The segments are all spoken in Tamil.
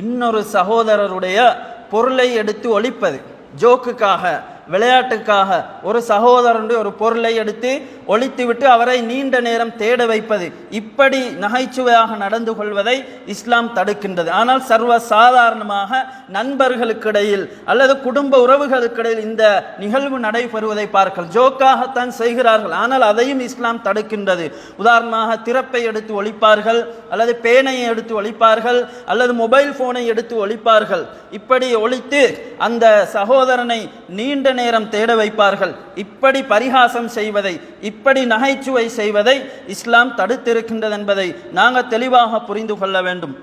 இன்னொரு சகோதரருடைய பொருளை எடுத்து ஒழிப்பது, ஜோக்குக்காக விளையாட்டுக்காக ஒரு சகோதரனுடைய ஒரு பொருளை எடுத்து ஒழித்துவிட்டு அவரை நீண்ட நேரம் தேட வைப்பது, இப்படி நகைச்சுவையாக நடந்து கொள்வதை இஸ்லாம் தடுக்கின்றது. ஆனால் சர்வ சாதாரணமாக நண்பர்களுக்கிடையில் அல்லது குடும்ப உறவுகளுக்கிடையில் இந்த நிகழ்வு நடைபெறுவதை பார்க்கலாம். ஜோக்காகத்தான் செய்கிறார்கள், ஆனால் அதையும் இஸ்லாம் தடுக்கின்றது. உதாரணமாக திறப்பை எடுத்து ஒழிப்பார்கள், அல்லது பேனையை எடுத்து ஒழிப்பார்கள், அல்லது மொபைல் போனை எடுத்து ஒழிப்பார்கள். இப்படி ஒழித்து அந்த சகோதரனை நீண்ட நேரம் தேட வைப்பார்கள். இப்படி பரிகாசம் செய்வதை, இப்படி நகைச்சுவை செய்வதை இஸ்லாம் தடுத்திருக்கின்றது என்பதை நாங்கள் தெளிவாக புரிந்து கொள்ள வேண்டும்.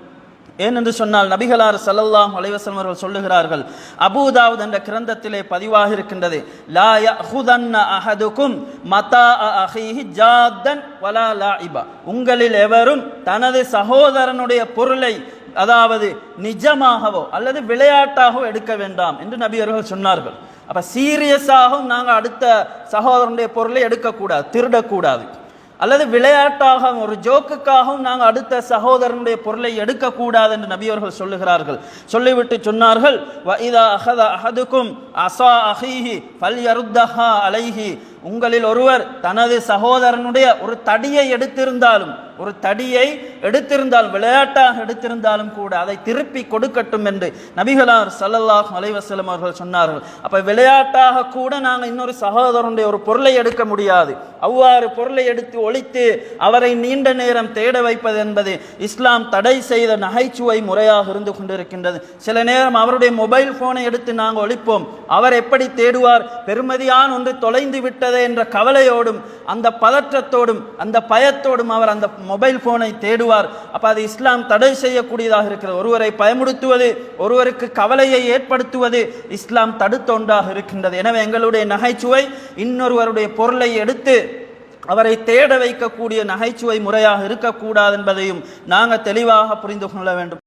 ஏனென்று சொன்னால் நபிகளார் ஸல்லல்லாஹு அலைஹி வஸல்லம் அவர்கள் சொல்லுகிறார்கள், அபூ தாவூத் என்ற கிரந்தத்திலே பதிவாக இருக்கின்றது, லா யஹுதன்ன அஹதுக்கும் மதாஅ அஹீஹி ஜாத்தன் வலா லாஇபா, உங்களில் எவரும் தனது சகோதரனுடைய பொருளை அதாவது நிஜமாகவோ அல்லது விளையாட்டாகவோ எடுக்க வேண்டாம் என்று நபி அவர்கள் சொன்னார்கள். அப்ப சீரியஸாகவும் நாங்கள் அடுத்த சகோதரனுடைய பொருளை எடுக்கக்கூடாது, திருடக்கூடாது. அல்லது விளையாட்டாக ஒரு ஜோக்குக்காகவும் நாங்கள் அடுத்த சகோதரனுடைய பொருளை எடுக்கக்கூடாது என்று நபி அவர்கள் சொல்லுகிறார்கள். சொல்லிவிட்டு சொன்னார்கள், வஇதா அஹத அஹதுக்கும் அஸா அஹீஹி ஃபல்யருத்தஹா அலைஹி, உங்களில் ஒருவர் தனது சகோதரனுடைய ஒரு தடியை எடுத்திருந்தாலும், ஒரு தடியை எடுத்திருந்தால் விளையாட்டாக எடுத்திருந்தாலும் கூட அதை திருப்பி கொடுக்கட்டும் என்று நபிகளார் ஸல்லல்லாஹு அலைஹி வஸல்லம் அவர்கள் சொன்னார்கள். அப்ப விளையாட்டாக கூட நாங்கள் இன்னொரு சகோதரனுடைய ஒரு பொருளை எடுக்க முடியாது. அவ்வாறு பொருளை எடுத்து ஒழித்து அவரை நீண்ட நேரம் தேட வைப்பது என்பது இஸ்லாம் தடை செய்த நகைச்சுவை முறையாக இருந்து கொண்டிருக்கின்றது. சில நேரம் அவருடைய மொபைல் போனை எடுத்து நாங்கள் ஒழிப்போம். அவர் எப்படி தேடுவார்? பெருமதியான ஒன்று தொலைந்து விட்டது என்ற கவலையோடும் அந்த பதற்றத்தோடும் அந்த பயத்தோடும் அவர் அந்த மொபைல் போனை தேடுவார். அப்ப அது இஸ்லாம் தடை செய்யக்கூடியதாக இருக்கிறது. ஒருவரை பயமுடுத்துவது, ஒருவருக்கு கவலையை ஏற்படுத்துவது இஸ்லாம் தடுத்த ஒன்றாக இருக்கின்றது. எனவே எங்களுடைய நகைச்சுவை இன்னொருவருடைய பொருளை எடுத்து அவரை தேட வைக்கக்கூடிய நகைச்சுவை முறையாக இருக்கக்கூடாது என்பதையும் நாங்கள் தெளிவாக புரிந்து கொள்ள வேண்டும்.